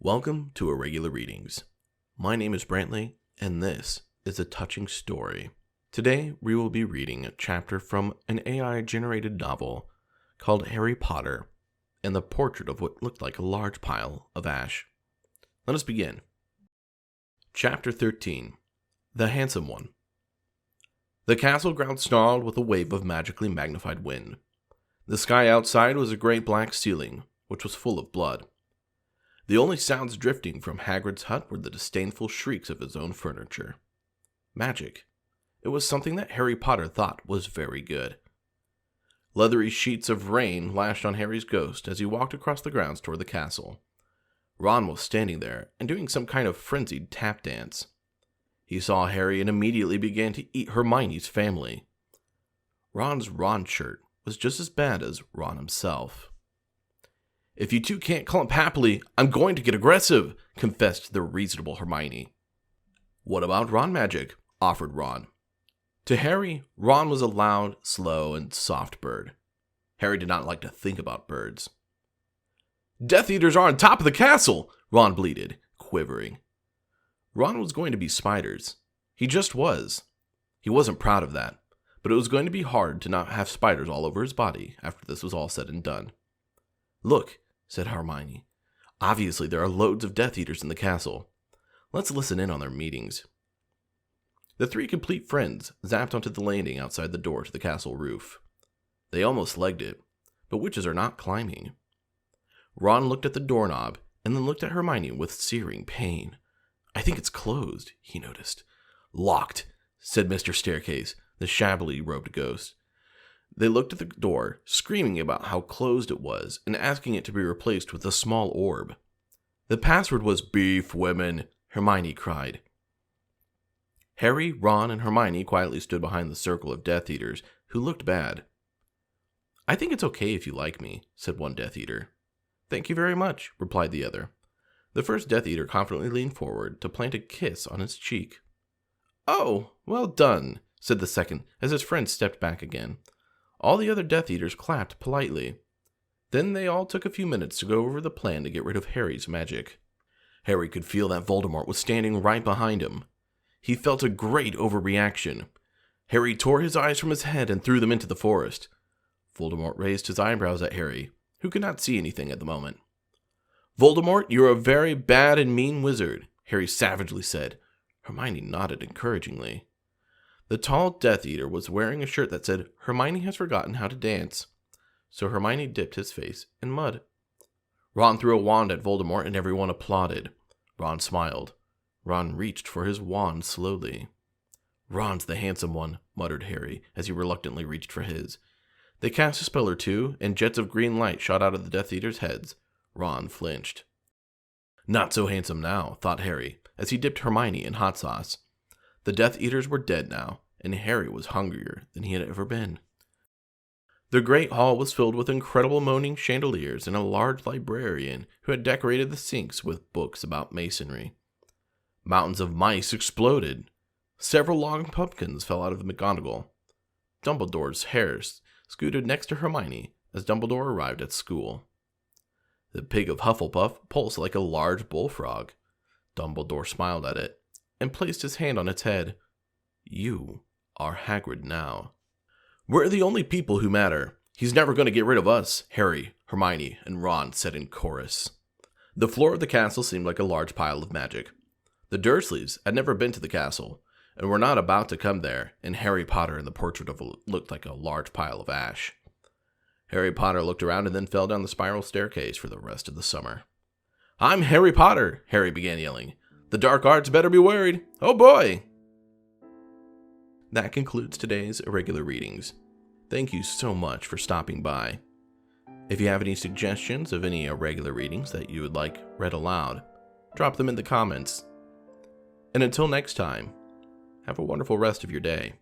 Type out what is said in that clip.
Welcome to Irregular Readings. My name is Brantley, and this is a touching story. Today, we will be reading a chapter from an AI-generated novel called Harry Potter and the portrait of what looked like a large pile of ash. Let us begin. Chapter 13. The Handsome One. The castle ground snarled with a wave of magically magnified wind. The sky outside was a great black ceiling, which was full of blood. The only sounds drifting from Hagrid's hut were the disdainful shrieks of his own furniture. Magic. It was something that Harry Potter thought was very good. Leathery sheets of rain lashed on Harry's ghost as he walked across the grounds toward the castle. Ron was standing there and doing some kind of frenzied tap dance. He saw Harry and immediately began to eat Hermione's family. Ron's Ron shirt was just as bad as Ron himself. "If you two can't clump happily, I'm going to get aggressive," confessed the reasonable Hermione. "What about Ron magic?" offered Ron. To Harry, Ron was a loud, slow, and soft bird. Harry did not like to think about birds. "Death Eaters are on top of the castle!" Ron bleated, quivering. Ron was going to be spiders. He just was. He wasn't proud of that, but it was going to be hard to not have spiders all over his body after this was all said and done. "Look," said Hermione. "Obviously there are loads of Death Eaters in the castle. Let's listen in on their meetings." The three complete friends zapped onto the landing outside the door to the castle roof. They almost legged it, but witches are not climbing. Ron looked at the doorknob and then looked at Hermione with searing pain. "I think it's closed," he noticed. "Locked," said Mr. Staircase, the shabbily robed ghost. They looked at the door, screaming about how closed it was and asking it to be replaced with a small orb. "The password was beef women," Hermione cried. Harry, Ron, and Hermione quietly stood behind the circle of Death Eaters, who looked bad. "I think it's okay if you like me," said one Death Eater. "Thank you very much," replied the other. The first Death Eater confidently leaned forward to plant a kiss on his cheek. "Oh, well done," said the second as his friend stepped back again. All the other Death Eaters clapped politely. Then they all took a few minutes to go over the plan to get rid of Harry's magic. Harry could feel that Voldemort was standing right behind him. He felt a great overreaction. Harry tore his eyes from his head and threw them into the forest. Voldemort raised his eyebrows at Harry, who could not see anything at the moment. "Voldemort, you are a very bad and mean wizard," Harry savagely said. Hermione nodded encouragingly. The tall Death Eater was wearing a shirt that said, "Hermione has forgotten how to dance." So Hermione dipped his face in mud. Ron threw a wand at Voldemort and everyone applauded. Ron smiled. Ron reached for his wand slowly. "Ron's the handsome one," muttered Harry as he reluctantly reached for his. They cast a spell or two, and jets of green light shot out of the Death Eaters' heads. Ron flinched. "Not so handsome now," thought Harry, as he dipped Hermione in hot sauce. The Death Eaters were dead now, and Harry was hungrier than he had ever been. The great hall was filled with incredible moaning chandeliers and a large librarian who had decorated the sinks with books about masonry. Mountains of mice exploded. Several long pumpkins fell out of the McGonagall. Dumbledore's hair scooted next to Hermione as Dumbledore arrived at school. The pig of Hufflepuff pulsed like a large bullfrog. Dumbledore smiled at it and placed his hand on its head. "You are Hagrid now." "We're the only people who matter. He's never going to get rid of us," Harry, Hermione, and Ron said in chorus. The floor of the castle seemed like a large pile of magic. The Dursleys had never been to the castle, and were not about to come there, and Harry Potter and the portrait of looked like a large pile of ash. Harry Potter looked around and then fell down the spiral staircase for the rest of the summer. "I'm Harry Potter," Harry began yelling. "The dark arts better be worried. Oh boy!" That concludes today's Irregular Readings. Thank you so much for stopping by. If you have any suggestions of any irregular readings that you would like read aloud, drop them in the comments. And until next time, have a wonderful rest of your day.